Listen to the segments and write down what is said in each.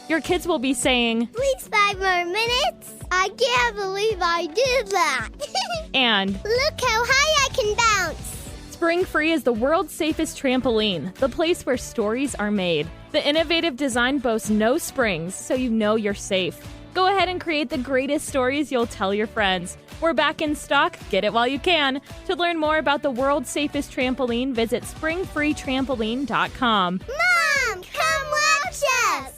Your kids will be saying, "Please 5 more minutes. I can't believe I did that." and, "Look how high I can bounce." Spring Free is the world's safest trampoline, the place where stories are made. The innovative design boasts no springs, so you know you're safe. Go ahead and create the greatest stories you'll tell your friends. We're back in stock. Get it while you can. To learn more about the world's safest trampoline, visit springfreetrampoline.com. Mom, come watch us.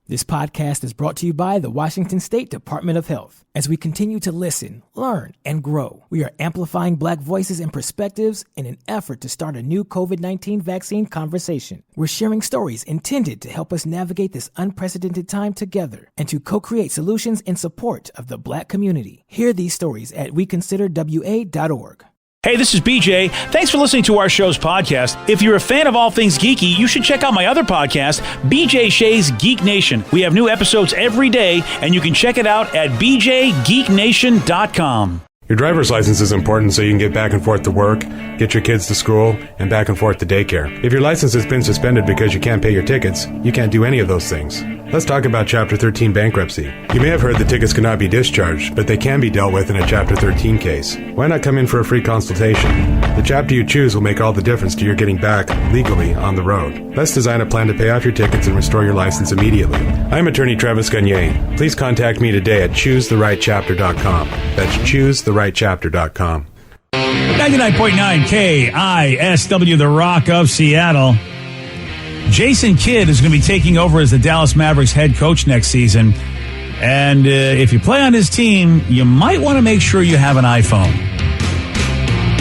This podcast is brought to you by the Washington State Department of Health. As we continue to listen, learn, and grow, we are amplifying Black voices and perspectives in an effort to start a new COVID-19 vaccine conversation. We're sharing stories intended to help us navigate this unprecedented time together and to co-create solutions in support of the Black community. Hear these stories at weconsiderwa.org. Hey, this is BJ. Thanks for listening to our show's podcast. If you're a fan of all things geeky, you should check out my other podcast, BJ Shea's Geek Nation. We have new episodes every day, and you can check it out at bjgeeknation.com. Your driver's license is important so you can get back and forth to work, get your kids to school, and back and forth to daycare. If your license has been suspended because you can't pay your tickets, you can't do any of those things. Let's talk about Chapter 13 bankruptcy. You may have heard the tickets cannot be discharged, but they can be dealt with in a Chapter 13 case. Why not come in for a free consultation? The chapter you choose will make all the difference to your getting back legally on the road. Let's design a plan to pay off your tickets and restore your license immediately. I'm attorney Travis Gagne. Please contact me today at choosetherightchapter.com. That's choosetherightchapter.com. 99.9 KISW, the Rock of Seattle. Jason Kidd is going to be taking over as the Dallas Mavericks head coach next season. And if you play on his team, you might want to make sure you have an iPhone.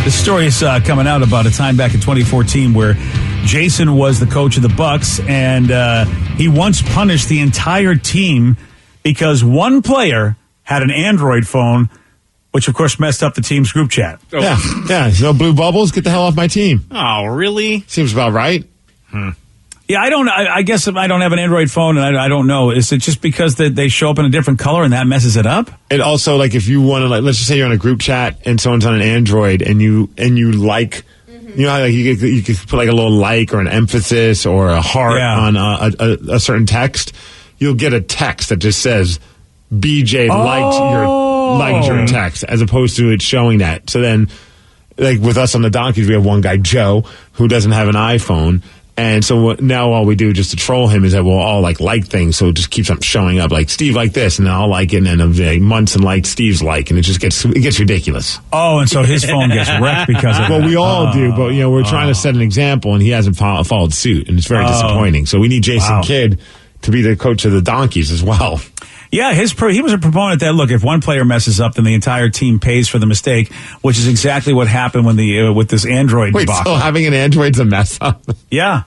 This story is coming out about a time back in 2014 where Jason was the coach of the Bucks, and he once punished the entire team because one player had an Android phone, which, of course, messed up the team's group chat. Oh. Yeah. No blue bubbles. Get the hell off my team. Oh, really? Seems about right. Yeah, I guess if I don't have an Android phone, and I don't know. Is it just because they show up in a different color and that messes it up? And also, like, if you want to, like, let's just say you're on a group chat and someone's on an Android and you like, you know how, like, you could put like a little like or an emphasis or a heart on a certain text. You'll get a text that just says BJ liked your text, as opposed to it showing that. So then, like with us on the Donkeys, we have one guy, Joe, who doesn't have an iPhone. And so now all we do just to troll him is that we'll all like things, so it just keeps on showing up. Like, Steve liked this, and then I'll like it, and then like, Munson liked Steve's like, and it gets ridiculous. Oh, and so his phone gets wrecked because of it. Well, we all do, but we're trying to set an example, and he hasn't followed suit, and it's very disappointing. So we need Jason Kidd to be the coach of the Donkeys as well. Yeah, he was a proponent that, look, if one player messes up, then the entire team pays for the mistake, which is exactly what happened when with this Android debacle. So having an Android's a mess up? Yeah.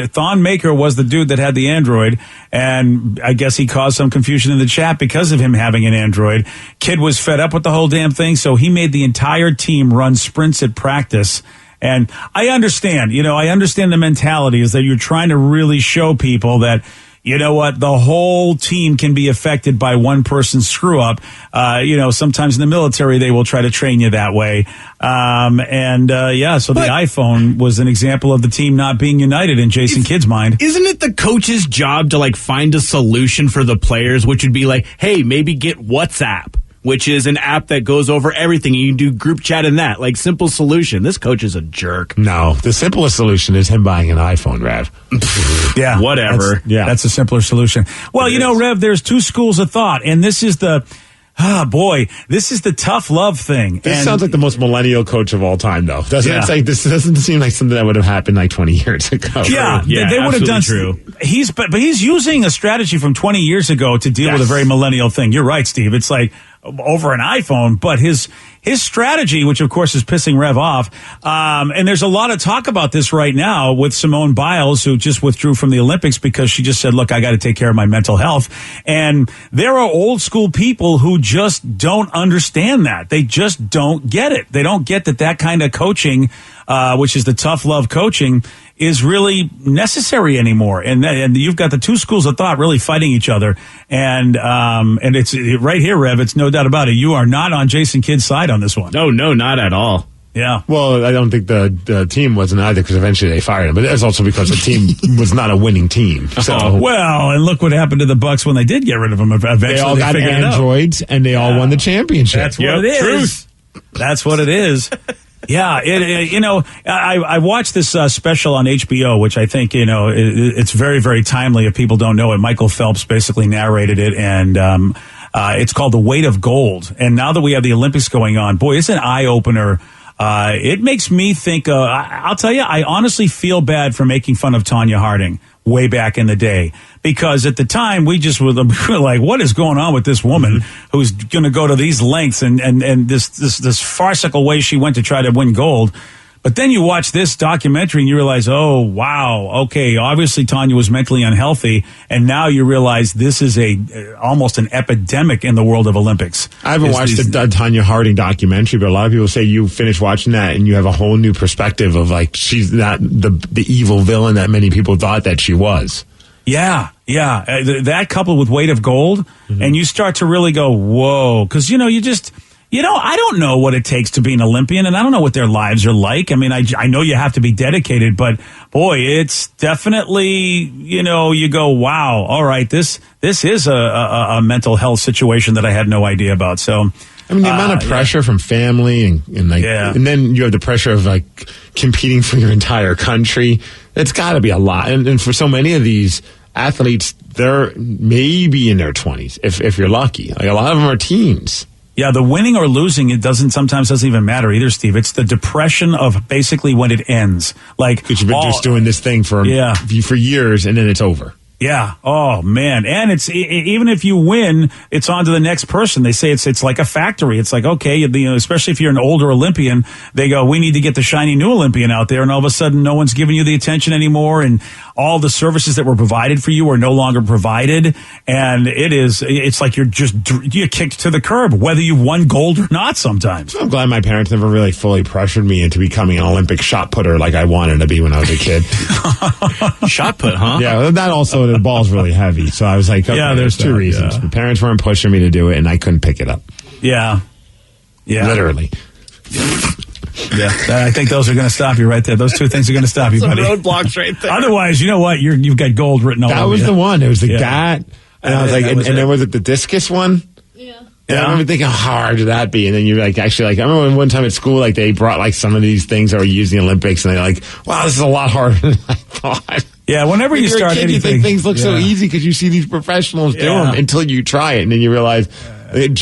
Thon Maker was the dude that had the Android, and I guess he caused some confusion in the chat because of him having an Android. Kid was fed up with the whole damn thing, so he made the entire team run sprints at practice. And I understand the mentality is that you're trying to really show people that, you know what, the whole team can be affected by one person's screw up. Sometimes in the military, they will try to train you that way. So the iPhone was an example of the team not being united in Jason Kidd's mind. Isn't it the coach's job to like find a solution for the players, which would be like, hey, maybe get WhatsApp, which is an app that goes over everything, and you can do group chat in that. Like, simple solution. This coach is a jerk. No, the simplest solution is him buying an iPhone, Rev. Yeah, whatever. That's a simpler solution. Well, Rev, there's two schools of thought, and this is the tough love thing. This sounds like the most millennial coach of all time, though. Doesn't it? It's like, this doesn't seem like something that would have happened like 20 years ago. Yeah, they would have done. True. But he's using a strategy from 20 years ago to deal with a very millennial thing. You're right, Steve. It's like over an iPhone, but his strategy, which of course is pissing Rev off, and there's a lot of talk about this right now with Simone Biles, who just withdrew from the Olympics because she just said, look, I got to take care of my mental health. And there are old school people who just don't understand that. They just don't get it. They don't get that kind of coaching, which is the tough love coaching, is really necessary anymore. And you've got the two schools of thought really fighting each other. And it's right here, Rev. It's no doubt about it. You are not on Jason Kidd's side on this one. No, not at all. Yeah. Well, I don't think the team wasn't either because eventually they fired him. But that's also because the team was not a winning team. So well, and look what happened to the Bucks when they did get rid of him. Eventually, they all got androids and they all won the championship. That's what it is. That's what it is. Yeah, I watched this special on HBO, which I think, it's very, very timely if people don't know it. Michael Phelps basically narrated it, and it's called The Weight of Gold. And now that we have the Olympics going on, boy, it's an eye-opener. It makes me think, I'll tell you, I honestly feel bad for making fun of Tonya Harding way back in the day. Because at the time, we were like, what is going on with this woman who's going to go to these lengths and this farcical way she went to try to win gold. But then you watch this documentary and you realize, oh, wow, okay, obviously Tonya was mentally unhealthy. And now you realize this is almost an epidemic in the world of Olympics. I haven't watched the Tonya Harding documentary, but a lot of people say you finish watching that and you have a whole new perspective of like she's not the evil villain that many people thought that she was. Yeah. That coupled with Weight of Gold, and you start to really go, whoa, because, I don't know what it takes to be an Olympian, and I don't know what their lives are like. I mean, I know you have to be dedicated, but boy, it's definitely, you go, wow, all right, this is a mental health situation that I had no idea about. So, I mean, the amount of pressure from family and then you have the pressure of like competing for your entire country. It's got to be a lot. And for so many of these athletes, they're maybe in their 20s, if you're lucky. Like a lot of them are teens. Yeah, the winning or losing, it sometimes doesn't even matter either, Steve. It's the depression of basically when it ends. Like, because you've been just doing this thing for years and then it's over. Yeah. Oh, man. And it's even if you win, it's on to the next person. They say it's like a factory. It's like, okay, especially if you're an older Olympian, they go, we need to get the shiny new Olympian out there. And all of a sudden, no one's giving you the attention anymore. And all the services that were provided for you are no longer provided. And it's like you're kicked to the curb, whether you won gold or not sometimes. I'm glad my parents never really fully pressured me into becoming an Olympic shot putter like I wanted to be when I was a kid. Shot put, huh? Yeah, that also, the ball's really heavy. So I was like, okay, there's two reasons. Yeah. My parents weren't pushing me to do it, and I couldn't pick it up. Yeah. Literally. Yeah, I think those are going to stop you right there. Those two things are going to stop you, buddy. Roadblocks right there. Otherwise, you know what? You've got gold written all over you. That was the one. It was that. And I was like, and then was it the discus one? Yeah. And I remember thinking, how hard would that be? And then you're like, actually, like, I remember one time at school, like, they brought, like, some of these things that were used in the Olympics, and they're like, wow, this is a lot harder than I thought. Yeah, whenever you start anything. You think things look so easy because you see these professionals do them until you try it, and then you realize, not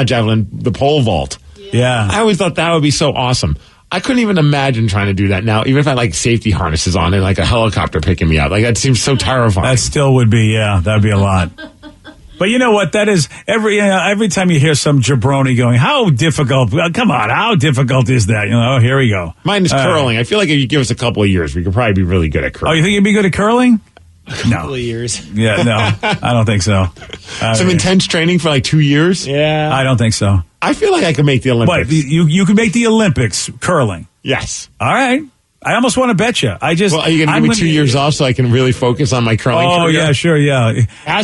javelin, the pole vault. Yeah. I always thought that would be so awesome. I couldn't even imagine trying to do that now, even if I had, like, safety harnesses on and, like, a helicopter picking me up. Like, that seems so terrifying. That still would be, that'd be a lot. But you know what? That is every time you hear some jabroni going, how difficult? Come on, how difficult is that? Here we go. Mine is curling. I feel like if you give us a couple of years, we could probably be really good at curling. Oh, you think you'd be good at curling? A couple of years. Yeah, no, I don't think so. Some intense training for like 2 years? Yeah. I don't think so. I feel like I could make the Olympics. But you could make the Olympics curling. Yes. All right. I almost want to bet you. Well, are you going to give me 2 years off so I can really focus on my curling career? Oh, yeah, sure, yeah.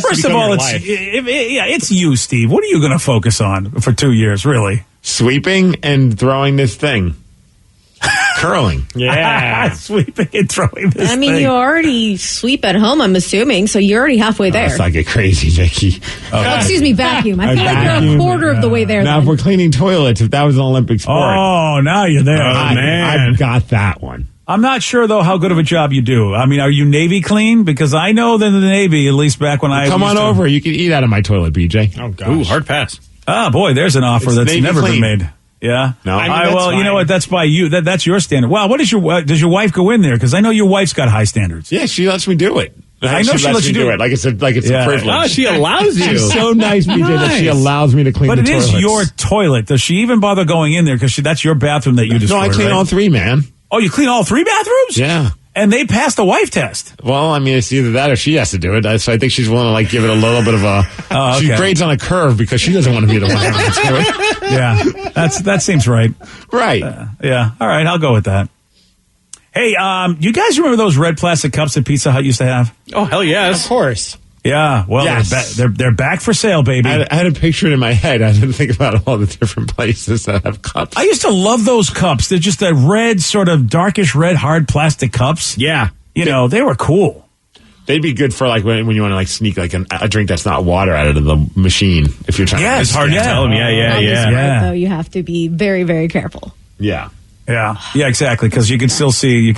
First of all, it's you, Steve. What are you going to focus on for 2 years, really? Sweeping and throwing this thing. Curling. Yeah. Sweeping and throwing this thing. I mean, you already sweep at home, I'm assuming, so you're already halfway there. Let's not get crazy, Vicky. Oh, excuse me, vacuum. I feel like you're a quarter of the way there. Now, if we're cleaning toilets, if that was an Olympic sport. Oh, now you're there. Oh, man. I've got that one. I'm not sure, though, how good of a job you do. I mean, are you Navy clean? Because I know that in the Navy, at least back when Come on over. You can eat out of my toilet, BJ. Oh, gosh. Ooh, hard pass. Ah, boy, there's an offer that's Navy never clean. been made. Yeah. No. Well, you know what? That's by you. That's your standard. Wow. What is does your wife go in there? Because I know your wife's got high standards. Yeah, she lets me do it. I know she lets you do it. Like it's a privilege. Oh, she allows you. She's so nice, BJ, that she allows me to clean the toilets. But it is your toilet. Does she even bother going in there? Because that's your bathroom that you destroy, No, I clean all three, man. Oh, you clean all three bathrooms? Yeah. And they passed the wife test. Well, I mean, it's either that or she has to do it. So I think she's willing to like give it a little bit of a. She grades on a curve because she doesn't want to be the one having to do it. Yeah, that seems right. Right. Yeah. All right, I'll go with that. Hey, you guys remember those red plastic cups that Pizza Hut used to have? Oh, hell yes. Of course. Yeah, well, Yes. they're back for sale, baby. I had a picture in my head. I didn't think about all the different places that have cups. I used to love those cups. They're just a red, sort of darkish red, hard plastic cups. Yeah. You know, they were cool. They'd be good for like when you want to like sneak like a drink that's not water out of the machine. If you're trying, Yeah, to it's hard to tell them. Right, though, you have to be very, very careful. Yeah. Yeah, exactly. Because you can still see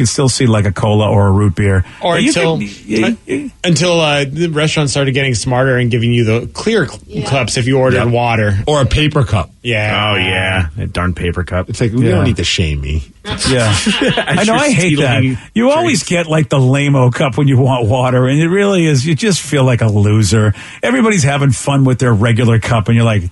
like a cola or a root beer, or until the restaurants started getting smarter and giving you the clear cups if you ordered water or a paper cup. Yeah. Oh yeah, that darn paper cup. It's like you don't need to shame me. Yeah, I know. I hate that. You always get like the lame-o cup when you want water, and it really is. You just feel like a loser. Everybody's having fun with their regular cup, and you're like,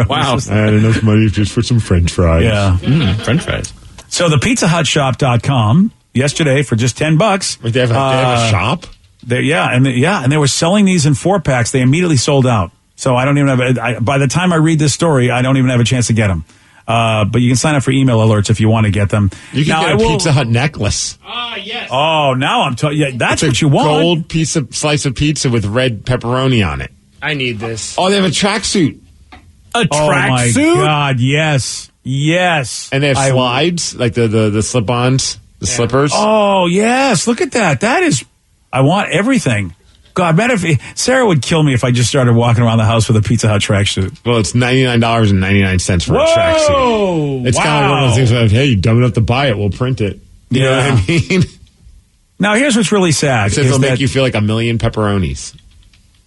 wow, I had enough money just for some French fries. Yeah. French fries. So the PizzaHutShop.com yesterday for just $10. Wait, they have a shop? And they were selling these in 4-packs. They immediately sold out. So I don't even have by the time I read this story, I don't even have a chance to get them. But you can sign up for email alerts if you want to get them. You can get a Pizza Hut necklace. Yes. Oh, now I'm telling you, that's what you want. Gold slice of pizza with red pepperoni on it. I need this. Oh, they have a tracksuit. A Oh my tracksuit? God, yes. And they have slides, like the slip-ons, the slippers. Oh, yes. Look at that. I want everything. God, man, Sarah would kill me if I just started walking around the house with a Pizza Hut tracksuit. Well, it's $99.99 for a tracksuit. It's kind of like one of those things like, hey, you dumb enough to buy it, we'll print it. You know what I mean? Now, here's what's really sad. It says it'll make you feel like a million pepperonis.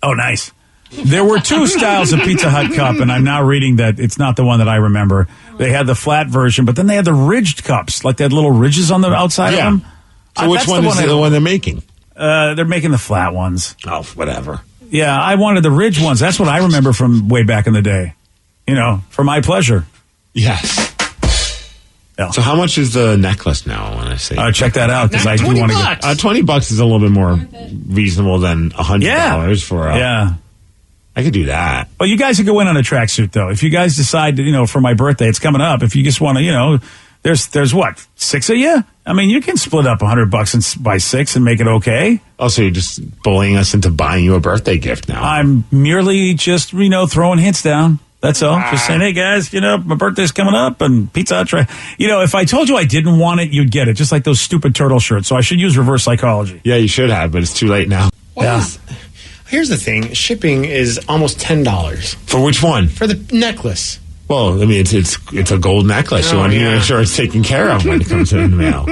Oh, nice. There were 2 styles of Pizza Hut cup, and I'm now reading that it's not the one that I remember. They had the flat version, but then they had the ridged cups, like they had little ridges on the outside of them. So which one is the one they're making? They're making the flat ones. Oh, whatever. Yeah, I wanted the ridged ones. That's what I remember from way back in the day. You know, for my pleasure. Yes. Yeah. So how much is the necklace now, I want to say? Check that out, because I do want to get... $20 is a little bit more reasonable than $100 for a... I could do that. Well, you guys could go in on a tracksuit, though. If you guys decide, for my birthday, it's coming up. If you just want to, there's what, 6 of you? I mean, you can split up $100 by 6 and make it okay. Oh, so you're just bullying us into buying you a birthday gift now? I'm merely just, throwing hints down. That's all. Just saying, hey, guys, my birthday's coming up and Pizza Hut. If I told you I didn't want it, you'd get it. Just like those stupid turtle shirts. So I should use reverse psychology. Yeah, you should have, but it's too late now. Here's the thing. Shipping is almost $10. For which one? For the necklace. Well, I mean, it's a gold necklace. You want to make sure it's taken care of when it comes in the mail.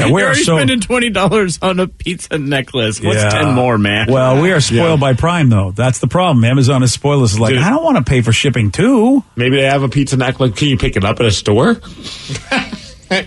We're already spending $20 on a pizza necklace. What's 10 more, man? Well, we are spoiled by Prime, though. That's the problem. Amazon is spoiled us. Like, I don't want to pay for shipping, too. Maybe they have a pizza necklace. Can you pick it up at a store?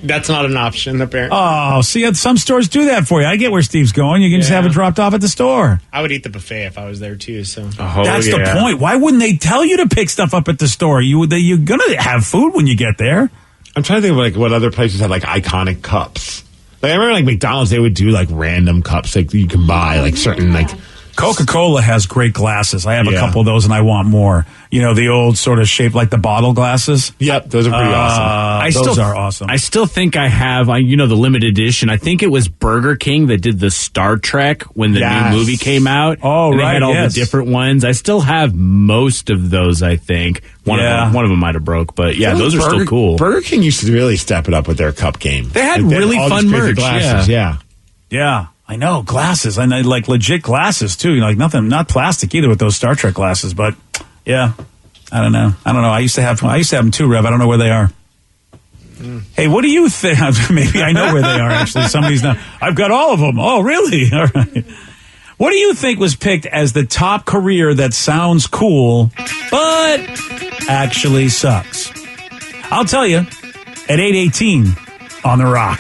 That's not an option, apparently. Oh, see, some stores do that for you. I get where Steve's going. You can just have it dropped off at the store. I would eat the buffet if I was there, too. So that's the point. Why wouldn't they tell you to pick stuff up at the store? You're going to have food when you get there. I'm trying to think of like what other places have like iconic cups. Like I remember like McDonald's, they would do like random cups like you can buy like certain like... Coca-Cola has great glasses. I have a couple of those, and I want more. The old sort of shaped like the bottle glasses. Yep, those are pretty awesome. Those are awesome. I still think I have, the limited edition. I think it was Burger King that did the Star Trek when the new movie came out. Oh, and right. They had all the different ones. I still have most of those, I think. One of them might have broke, but those are still cool. Burger King used to really step it up with their cup game. They had really fun merch. Glasses. Yeah. I know, glasses. I know, like legit glasses too. Like nothing, not plastic either with those Star Trek glasses. But I don't know. I used to have them too, Rev. I don't know where they are. Hey, what do you think? Maybe I know where they are. Actually, somebody's not. I've got all of them. Oh, really? All right. What do you think was picked as the top career that sounds cool, but actually sucks? I'll tell you at 8:18 on The Rock.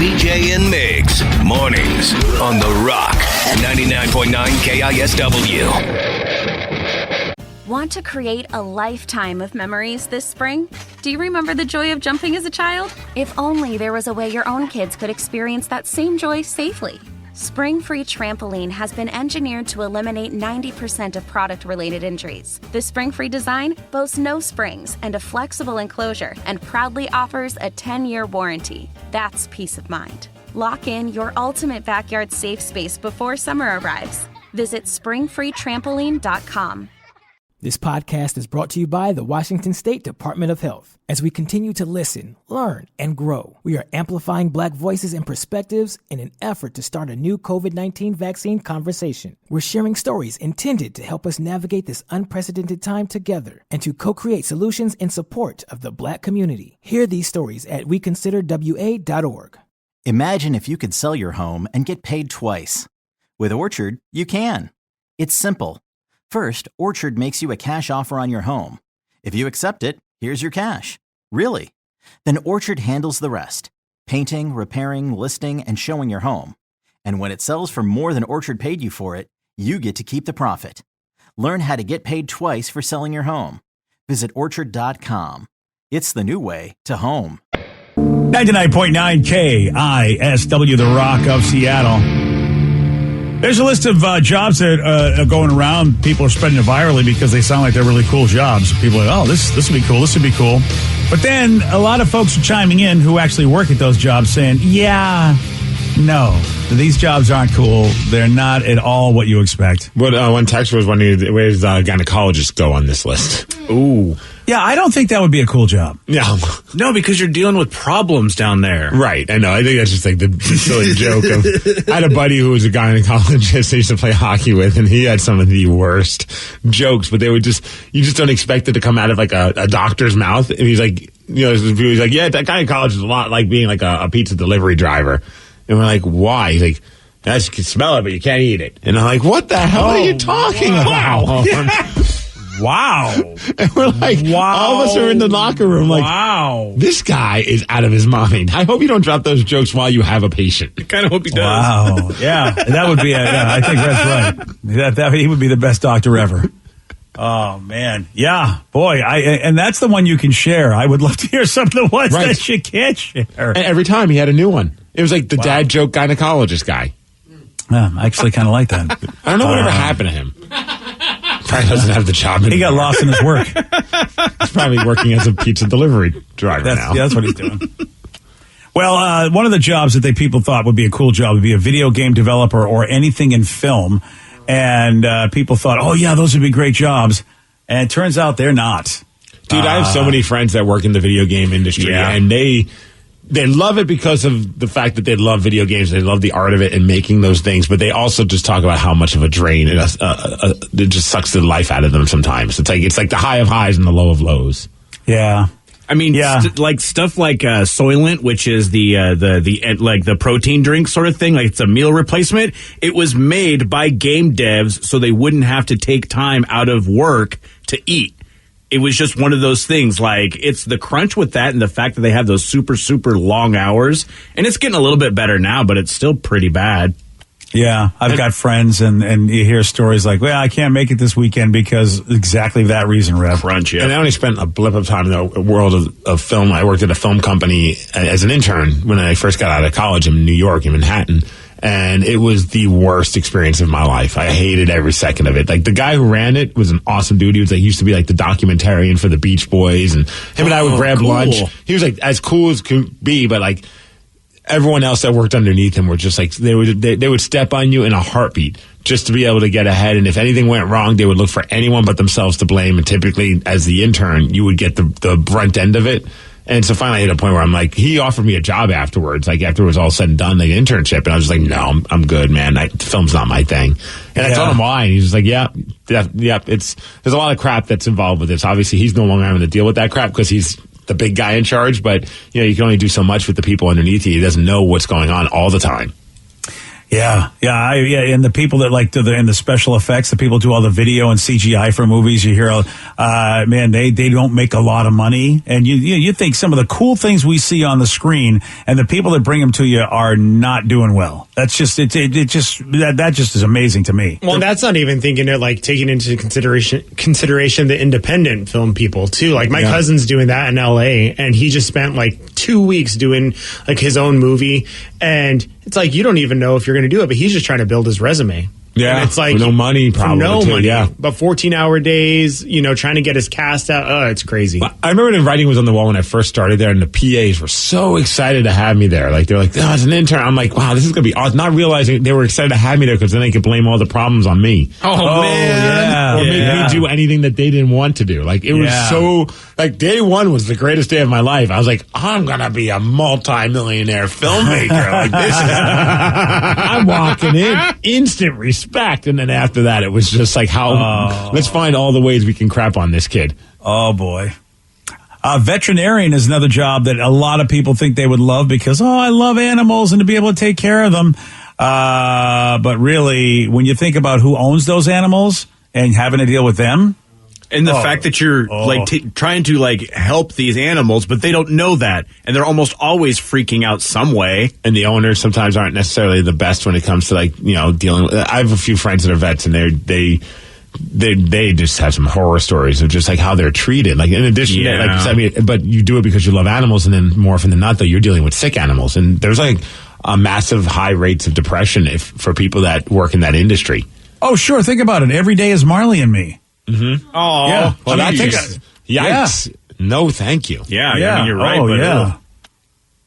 BJ and Migs, mornings on The Rock, 99.9 KISW. Want to create a lifetime of memories this spring? Do you remember the joy of jumping as a child? If only there was a way your own kids could experience that same joy safely. Spring Free Trampoline has been engineered to eliminate 90% of product-related injuries. The Spring Free design boasts no springs and a flexible enclosure and proudly offers a 10-year warranty. That's peace of mind. Lock in your ultimate backyard safe space before summer arrives. Visit springfreetrampoline.com. This podcast is brought to you by the Washington State Department of Health. As we continue to listen, learn, and grow, we are amplifying Black voices and perspectives in an effort to start a new COVID-19 vaccine conversation. We're sharing stories intended to help us navigate this unprecedented time together and to co-create solutions in support of the Black community. Hear these stories at weconsiderwa.org. Imagine if you could sell your home and get paid twice. With Orchard, you can. It's simple. First, Orchard makes you a cash offer on your home. If you accept it, here's your cash. Really? Then Orchard handles the rest. Painting, repairing, listing, and showing your home. And when it sells for more than Orchard paid you for it, you get to keep the profit. Learn how to get paid twice for selling your home. Visit Orchard.com. It's the new way to home. 99.9 KISW, the Rock of Seattle. There's a list of jobs that are going around. People are spreading it virally because they sound like they're really cool jobs. People are like, oh, this would be cool. This would be cool. But then a lot of folks are chiming in who actually work at those jobs saying, yeah, no, these jobs aren't cool. They're not at all what you expect. But one texter was wondering, where does gynecologists go on this list? Ooh. Yeah, I don't think that would be a cool job. No. No, because you're dealing with problems down there. Right. I know. I think that's just like the silly joke of, I had a buddy who was a gynecologist I used to play hockey with, and he had some of the worst jokes, but they would you just don't expect it to come out of like a doctor's mouth. And he's like, he's like, yeah, that gynecologist is a lot like being like a pizza delivery driver. And we're like, why? He's like, you can smell it, but you can't eat it. And I'm like, what the hell are you talking about? Wow. And we're like, all of us are in the locker room like, wow, this guy is out of his mind. I hope you don't drop those jokes while you have a patient. I kind of hope he does. Wow. Yeah, that would be, I think that's right. He would be the best doctor ever. Oh, man. Yeah, boy. And that's the one you can share. I would love to hear some of the ones that you can't share. And every time he had a new one. It was like the dad joke gynecologist guy. Yeah, I actually kind of like that. I don't know whatever happened to him. Probably doesn't have the job anymore. He got lost in his work. He's probably working as a pizza delivery driver now. Yeah, that's what he's doing. Well, one of the jobs that people thought would be a cool job would be a video game developer or anything in film. And people thought, oh, yeah, those would be great jobs. And it turns out they're not. Dude, I have so many friends that work in the video game industry, and they love it because of the fact that they love video games. They love the art of it and making those things, but they also just talk about how much of a drain it just sucks the life out of them sometimes. It's like the high of highs and the low of lows. Yeah. I mean, like stuff like Soylent, which is the protein drink sort of thing, like it's a meal replacement. It was made by game devs so they wouldn't have to take time out of work to eat. It was just one of those things, like, it's the crunch with that and the fact that they have those super, super long hours. And it's getting a little bit better now, but it's still pretty bad. Yeah, I've got friends, and you hear stories like, well, I can't make it this weekend because exactly that reason, Rev. Crunch, yeah. And I only spent a blip of time in the world of film. I worked at a film company as an intern when I first got out of college in New York, in Manhattan. And it was the worst experience of my life. I hated every second of it. Like, the guy who ran it was an awesome dude. He was like, he used to be like the documentarian for the Beach Boys, and him and I would grab lunch. He was like as cool as could be, but like everyone else that worked underneath him were just like, they would step on you in a heartbeat just to be able to get ahead. And if anything went wrong, they would look for anyone but themselves to blame. And typically, as the intern, you would get the brunt end of it. And so finally I hit a point where I'm like, he offered me a job afterwards, like after it was all said and done, like an internship. And I was just like, no, I'm good, man. Film's not my thing. And I told him why. And he's just like, yeah, there's a lot of crap that's involved with this. Obviously, he's no longer having to deal with that crap because he's the big guy in charge. But, you can only do so much with the people underneath you. He doesn't know what's going on all the time. Yeah, and the people that like in the special effects, the people do all the video and CGI for movies. You hear, man, they don't make a lot of money, and you think some of the cool things we see on the screen, and the people that bring them to you are not doing well. That's just that just is amazing to me. Well, that's not even thinking it like taking into consideration the independent film people too. Like my cousin's doing that in LA, and he just spent like 2 weeks doing like his own movie, and it's like you don't even know if you're going to do it, but he's just trying to build his resume. Yeah, and it's like no money, probably. No money. Yeah, but 14-hour days. Trying to get his cast out. Oh, it's crazy. I remember the writing was on the wall when I first started there, and the PAs were so excited to have me there. Like they're like, "Oh, it's an intern." I'm like, "Wow, this is gonna be." I was not realizing they were excited to have me there because then they could blame all the problems on me. Oh man, or make me do anything that they didn't want to do. Like it was so. Like day one was the greatest day of my life. I was like, I'm gonna be a multi-millionaire filmmaker. Like this is. I'm walking in, instant respect, and then after that, it was just like, let's find all the ways we can crap on this kid. Oh boy. Veterinarian is another job that a lot of people think they would love because, I love animals and to be able to take care of them. But really, when you think about who owns those animals and having to deal with them. And the fact that you're trying to help these animals, but they don't know that. And they're almost always freaking out some way. And the owners sometimes aren't necessarily the best when it comes to dealing with. I have a few friends that are vets and they just have some horror stories of just how they're treated. Like in addition, but you do it because you love animals, and then more often than not, though, you're dealing with sick animals, and there's a massive high rates of depression for people that work in that industry. Oh, sure. Think about it. Every day is Marley and me. Mm-hmm. Oh, yeah. Well, yikes! Yeah. No, thank you. Yeah, I mean, you're right. Oh, but yeah.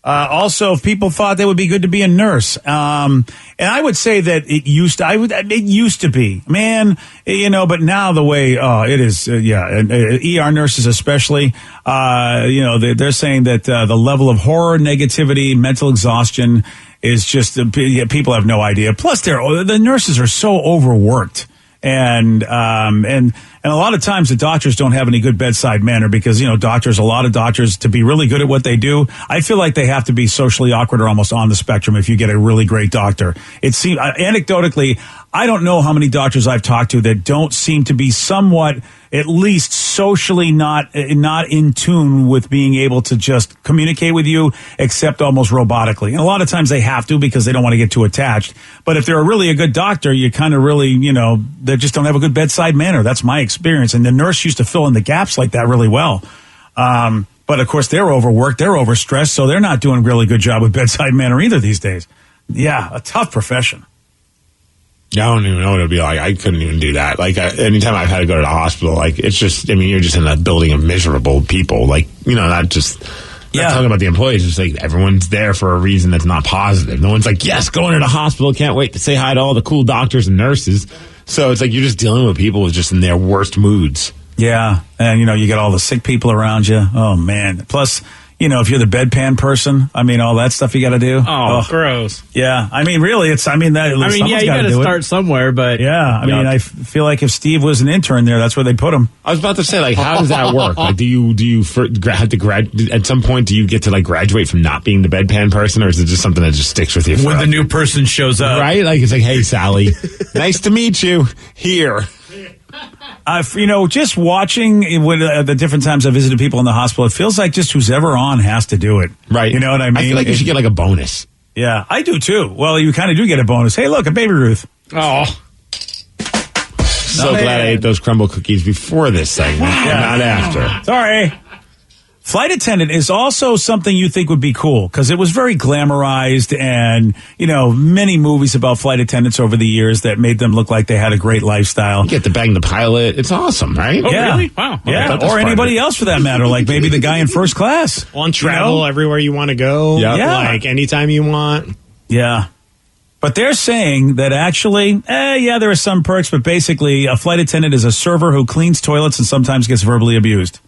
Also, if people thought they would be good to be a nurse, and I would say that it used to be, man, but now the way, it is, and ER nurses especially, they're saying that the level of horror, negativity, mental exhaustion is just, people have no idea. Plus, the nurses are so overworked. And a lot of times the doctors don't have any good bedside manner because, a lot of doctors, to be really good at what they do, I feel like they have to be socially awkward or almost on the spectrum if you get a really great doctor. It seems, anecdotally, I don't know how many doctors I've talked to that don't seem to be somewhat, at least socially not in tune with being able to just communicate with you, except almost robotically. And a lot of times they have to because they don't want to get too attached. But if they're really a good doctor, you kind of really, they just don't have a good bedside manner. That's my experience. And the nurse used to fill in the gaps like that really well. But of course they're overworked, they're overstressed, so they're not doing a really good job with bedside manner either these days. Yeah, a tough profession. I don't even know what it'd be like. I couldn't even do that. Anytime I've had to go to the hospital, it's just, you're just in a building of miserable people. Not just, not talking about the employees, just everyone's there for a reason that's not positive. No one's yes, going to the hospital, can't wait to say hi to all the cool doctors and nurses. So it's you're just dealing with people just in their worst moods. Yeah. And, you get all the sick people around you. Oh, man. Plus, if you're the bedpan person, all that stuff you got to do. Oh, gross. Yeah. Really, you got to start somewhere, but. Yeah. I feel like if Steve was an intern there, that's where they put him. I was about to say, how does that work? Do you have to at some point, do you get to graduate from not being the bedpan person, or is it just something that just sticks with you? When the new person shows up. Right? It's hey, Sally, nice to meet you. Here. Just watching the different times I visited people in the hospital, it feels like just who's ever on has to do it. Right. You know what I mean? I feel like you should get a bonus. Yeah, I do too. Well, you kind of do get a bonus. Hey, look, a Baby Ruth. Oh. So glad I ate those crumble cookies before this segment, not after. Sorry. Flight attendant is also something you think would be cool because it was very glamorized and, many movies about flight attendants over the years that made them look like they had a great lifestyle. You get to bang the pilot. It's awesome, right? Oh, really? Wow. Yeah, or anybody else for that matter, like maybe the guy in first class. On travel everywhere you want to go. Yep. Yeah. Anytime you want. Yeah. But they're saying that actually, there are some perks, but basically a flight attendant is a server who cleans toilets and sometimes gets verbally abused.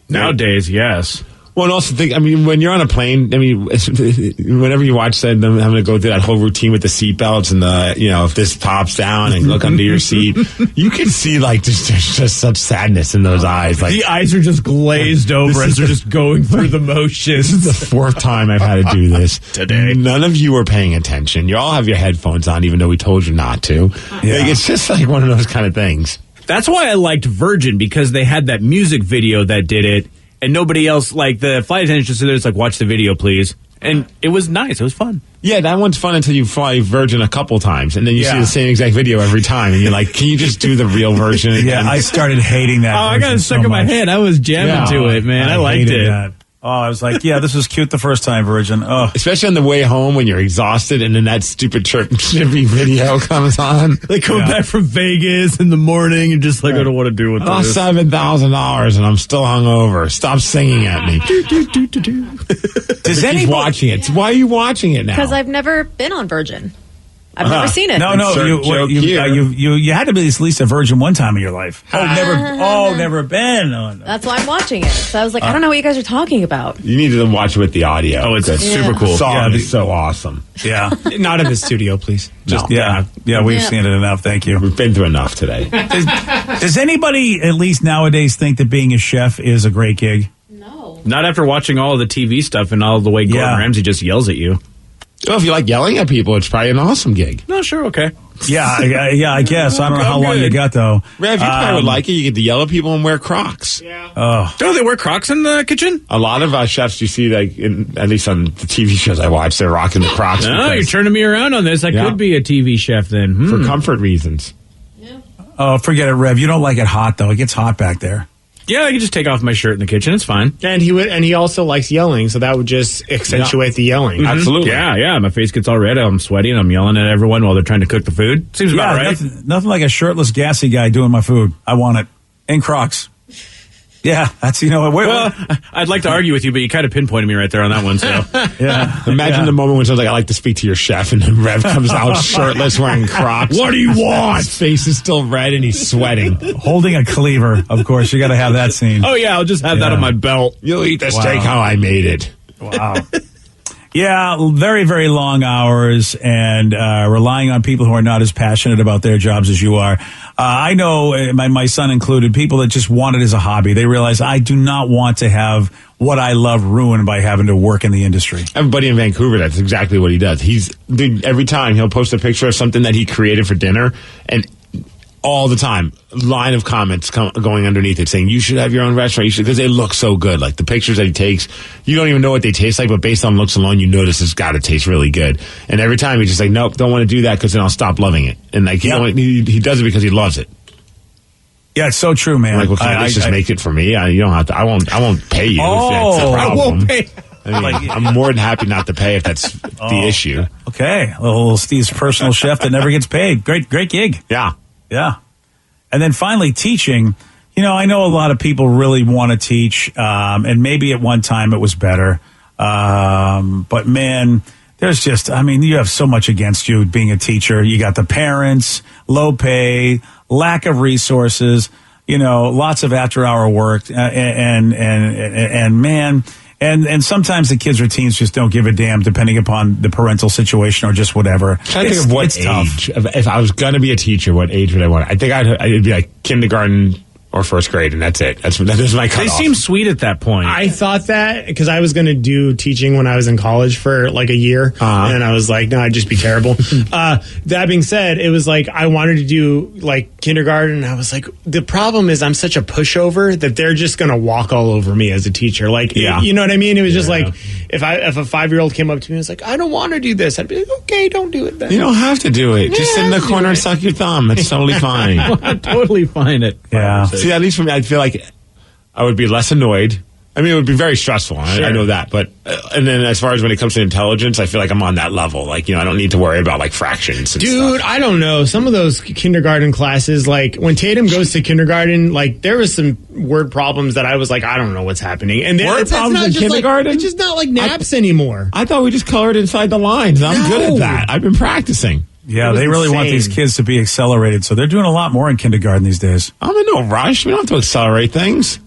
Nowadays, yes. Well, and also when you're on a plane, whenever you watch them having to go through that whole routine with the seatbelts and if this pops down and look under your seat, you can see there's just such sadness in those eyes. The eyes are just glazed over as they're just going through the motions. This is the fourth time I've had to do this today. None of you are paying attention. You all have your headphones on, even though we told you not to. Yeah. It's just one of those kind of things. That's why I liked Virgin, because they had that music video that did it, and nobody else, the flight attendants just said, watch the video, please. And it was nice. It was fun. Yeah, that one's fun until you fly Virgin a couple times, and then you see the same exact video every time, and you're like, can you just do the real version again? Yeah, I started hating that. I got it stuck in my head. I was jamming to it, man. I liked it. Oh, I was like, yeah, this was cute the first time, Virgin. Oh. Especially on the way home when you're exhausted and then that stupid chirpy video comes on. They come back from Vegas in the morning and just like, I don't want to do with this. $7,000 and I'm still hungover. Stop singing at me. Does anybody watching it? Why are you watching it now? Because I've never been on Virgin. I've never seen it. No, you had to be at least a virgin one time in your life. Never been. Oh, no. That's why I'm watching it. So I was like, I don't know what you guys are talking about. You need to watch it with the audio. Oh, it's super cool. The song is so awesome. Yeah. Not in the studio, please. Just we've seen it enough. Thank you. We've been through enough today. Does anybody, at least nowadays, think that being a chef is a great gig? No. Not after watching all of the TV stuff and all the way Gordon Ramsay just yells at you. Well, if you like yelling at people, it's probably an awesome gig. No, sure, okay. Yeah, I guess. I don't know how long you got, though. Rev, you probably would like it. You get to yell at people and wear Crocs. Yeah. Oh. Don't they wear Crocs in the kitchen? A lot of chefs you see, like at least on the TV shows I watch, they're rocking the Crocs. No, you're turning me around on this. I could be a TV chef then. For comfort reasons. Yeah. Oh, forget it, Rev. You don't like it hot, though. It gets hot back there. Yeah, I can just take off my shirt in the kitchen. It's fine. And he also likes yelling, so that would just accentuate the yelling. Mm-hmm. Absolutely. Yeah. My face gets all red. I'm sweaty and I'm yelling at everyone while they're trying to cook the food. Seems about right. Nothing like a shirtless, gassy guy doing my food. I want it. In Crocs. Yeah, that's, Well, I'd like to argue with you, but you kind of pinpointed me right there on that one, so. Yeah. Imagine the moment when someone's like, I like to speak to your chef, and then Rev comes out shirtless wearing Crocs. What do you want? His face is still red and he's sweating. Holding a cleaver, of course. You got to have that scene. Oh, yeah, I'll just have that on my belt. You'll eat the steak how I made it. Wow. Yeah, very, very long hours and relying on people who are not as passionate about their jobs as you are. I know, my son included, people that just want it as a hobby. They realize I do not want to have what I love ruined by having to work in the industry. I have a buddy in Vancouver, that's exactly what he does. Every time he'll post a picture of something that he created for dinner, and all the time, line of comments going underneath it saying, you should have your own restaurant, because they look so good. Like the pictures that he takes, you don't even know what they taste like, but based on looks alone, you notice it's got to taste really good. And every time he's just like, nope, don't want to do that because then I'll stop loving it. And like, he does it because he loves it. Yeah, it's so true, man. I'm like, well, can't I just make it for me? You don't have to. I won't pay you. Oh, if that's the problem. I won't pay. I mean, I'm more than happy not to pay if that's the issue. Okay, little Steve's personal chef that never gets paid. Great gig. Yeah. Yeah. And then finally, teaching. I know a lot of people really want to teach, and maybe at one time it was better. But man, there's just, you have so much against you being a teacher. You got the parents, low pay, lack of resources, lots of after-hour work, and man, and sometimes the kids' routines just don't give a damn, depending upon the parental situation or just whatever. I'm trying to think of what age. If I was going to be a teacher, what age would I want? I think I'd be like kindergarten or first grade, and that's it. That is my cutoff. They seem sweet at that point. I thought that because I was going to do teaching when I was in college for like a year, and I was like, no, I'd just be terrible. That being said, it was like I wanted to do like kindergarten, and I was like, the problem is I'm such a pushover that they're just going to walk all over me as a teacher. Like, you know what I mean? It was just like if a 5-year-old came up to me and was like, I don't want to do this, I'd be like, okay, don't do it then. You don't have to do it. Just sit in the corner and suck your thumb. It's totally fine. I'm totally fine at See, at least for me, I feel like I would be less annoyed. I mean, it would be very stressful. I know that. But, and then as far as when it comes to intelligence, I feel like I'm on that level. Like, I don't need to worry about like fractions and Dude, stuff. I don't know. Some of those kindergarten classes, like when Tatum goes to kindergarten, like there was some word problems that I was like, I don't know what's happening. And word problems in kindergarten? It's just not like naps anymore. I thought we just colored inside the lines. I'm good at that. I've been practicing. Yeah, they really want these kids to be accelerated, so they're doing a lot more in kindergarten these days. I'm in no rush. We don't have to accelerate things.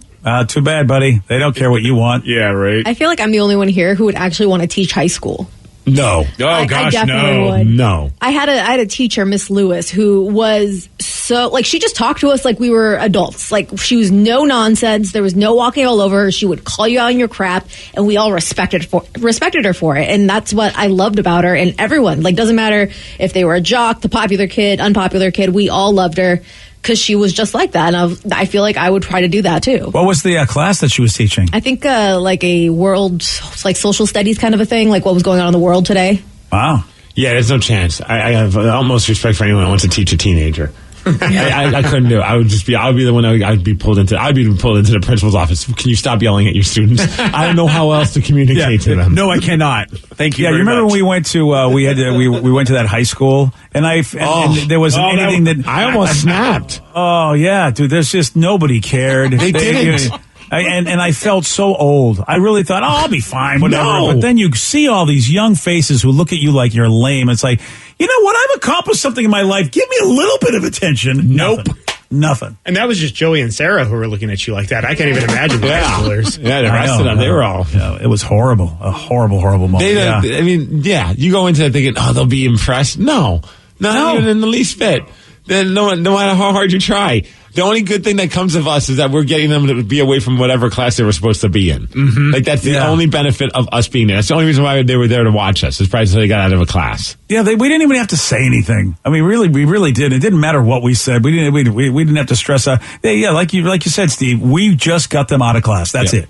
Too bad, buddy. They don't care what you want. Yeah, right. I feel like I'm the only one here who would actually want to teach high school. No. I definitely would. No. I had a teacher, Miss Lewis, who was so, like, she just talked to us like we were adults. Like, she was no nonsense. There was no walking all over her. She would call you out on your crap, and we all respected her for it. And that's what I loved about her. And everyone, like, doesn't matter if they were a jock, the popular kid, unpopular kid, we all loved her because she was just like that. And I feel like I would try to do that too. What was the class that she was teaching? I think like a world, like social studies kind of a thing, like what was going on in the world today. Wow. Yeah, there's no chance. I have utmost respect for anyone who wants to teach a teenager. I couldn't do it. I would be the one I'd be pulled into the principal's office. Can you stop yelling at your students? I don't know how else to communicate to them. No, I cannot. Thank you. Yeah, very you remember much. when we went to we went to that high school and there wasn't anything that I almost snapped. Oh yeah, dude. There's just nobody cared. They didn't. And I felt so old. I really thought, I'll be fine, whatever. No. But then you see all these young faces who look at you like you're lame. It's like, you know what? I've accomplished something in my life. Give me a little bit of attention. Nope. Nothing. And that was just Joey and Sarah who were looking at you like that. I can't even imagine the high schoolers. Yeah, the rest of them, they were all. Yeah, it was horrible. A horrible, horrible moment. You go into it thinking, they'll be impressed. No, not even in the least bit. Then no matter how hard you try. The only good thing that comes of us is that we're getting them to be away from whatever class they were supposed to be in. Mm-hmm. Like, that's the only benefit of us being there. That's the only reason why they were there to watch us. It's probably until they got out of a class. Yeah, we didn't even have to say anything. I mean, we really did. It didn't matter what we said. We didn't have to stress out. Yeah, like you said, Steve, we just got them out of class. That's it.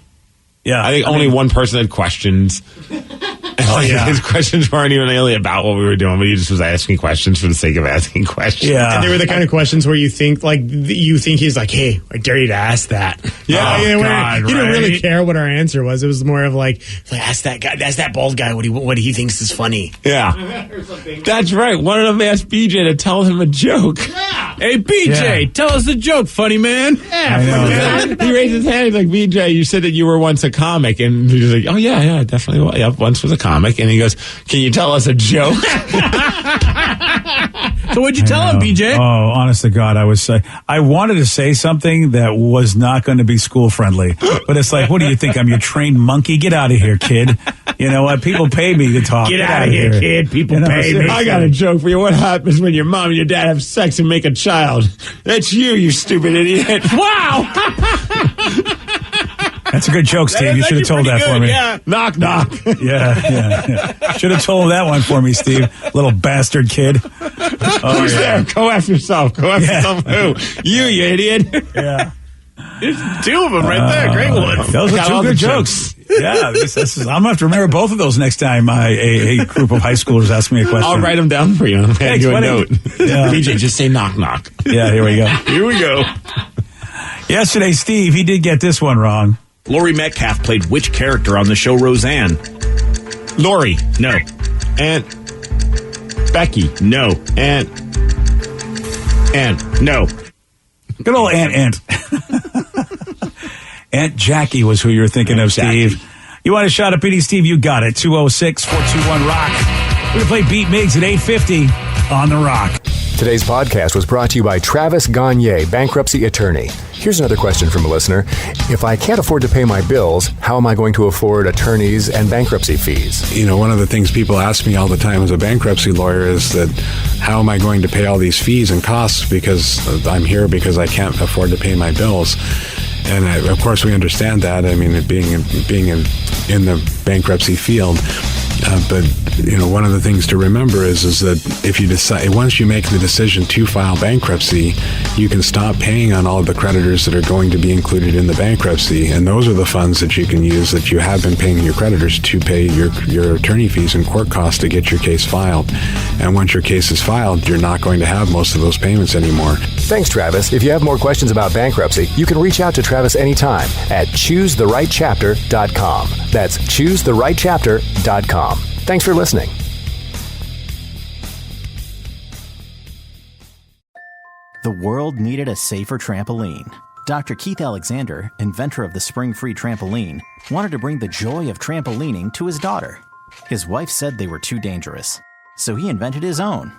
Yeah. I think only one person had questions. His questions weren't even really about what we were doing, but he just was asking questions for the sake of asking questions. Yeah. And they were the kind of questions where you think he's like, hey, I dare you to ask that. Yeah. He didn't really care what our answer was. It was more of like ask that guy, ask that bald guy what he thinks is funny. Yeah. That's right. One of them asked BJ to tell him a joke. Yeah. Hey, BJ, tell us a joke, funny man. Yeah, funny man. He raised his hand. He's like, BJ, you said that you were once a comic. And he was like, oh, yeah, definitely. Well, yeah, once was a comic. And he goes, can you tell us a joke? So what'd you tell him, BJ? Oh, honest to God, I wanted to say something that was not going to be school friendly. But it's like, what do you think? I'm your trained monkey? Get out of here, kid. You know what? People pay me to talk. Get out of here, kid. People pay me. I got a joke for you. What happens when your mom and your dad have sex and make a child? That's you stupid idiot. Wow. That's a good joke, Steve. You should have told that for me. Yeah. Knock, knock. Yeah. Should have told that one for me, Steve. Little bastard kid. Who's there? Go after yourself. Go after yourself. Who? You idiot. Yeah. There's two of them right there. Great ones. Those are two good jokes. Yeah. I'm going to have to remember both of those next time a group of high schoolers ask me a question. I'll write them down for you. I'll hand you a note. Yeah. BJ, just say knock, knock. Yeah, here we go. Here we go. Yesterday, Steve, he did get this one wrong. Laurie Metcalf played which character on the show Roseanne? Laurie. No. Aunt Becky. No. Aunt. No. Good old Aunt. Aunt Jackie was who you were thinking of, Steve. Jackie. You want a shot at beating Steve? You got it. 206-421-ROCK. We're going to play Beat Migs at 8:50 on The Rock. Today's podcast was brought to you by Travis Gagne, bankruptcy attorney. Here's another question from a listener. If I can't afford to pay my bills, how am I going to afford attorneys and bankruptcy fees? You know, one of the things people ask me all the time as a bankruptcy lawyer is that how am I going to pay all these fees and costs because I'm here because I can't afford to pay my bills? And of course, we understand that. I mean, being in the bankruptcy field. But you know, one of the things to remember is that if you decide, once you make the decision to file bankruptcy, you can stop paying on all of the creditors that are going to be included in the bankruptcy, and those are the funds that you can use that you have been paying your creditors to pay your attorney fees and court costs to get your case filed. And once your case is filed, you're not going to have most of those payments anymore. Thanks, Travis. If you have more questions about bankruptcy, you can reach out to Travis anytime at ChooseTheRightChapter.com. That's ChooseTheRightChapter.com. Thanks for listening. The world needed a safer trampoline. Dr. Keith Alexander, inventor of the spring-free trampoline, wanted to bring the joy of trampolining to his daughter. His wife said they were too dangerous, so he invented his own.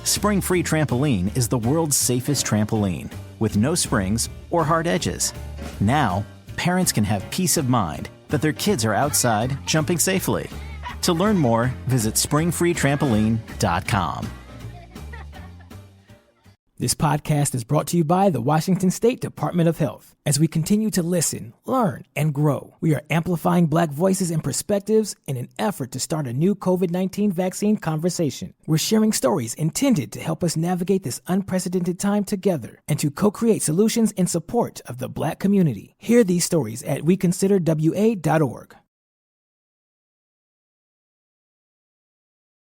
Spring-free trampoline is the world's safest trampoline, with no springs or hard edges. Now, parents can have peace of mind that their kids are outside jumping safely. To learn more, visit springfreetrampoline.com. This podcast is brought to you by the Washington State Department of Health. As we continue to listen, learn, and grow, we are amplifying Black voices and perspectives in an effort to start a new COVID-19 vaccine conversation. We're sharing stories intended to help us navigate this unprecedented time together and to co-create solutions in support of the Black community. Hear these stories at weconsiderwa.org.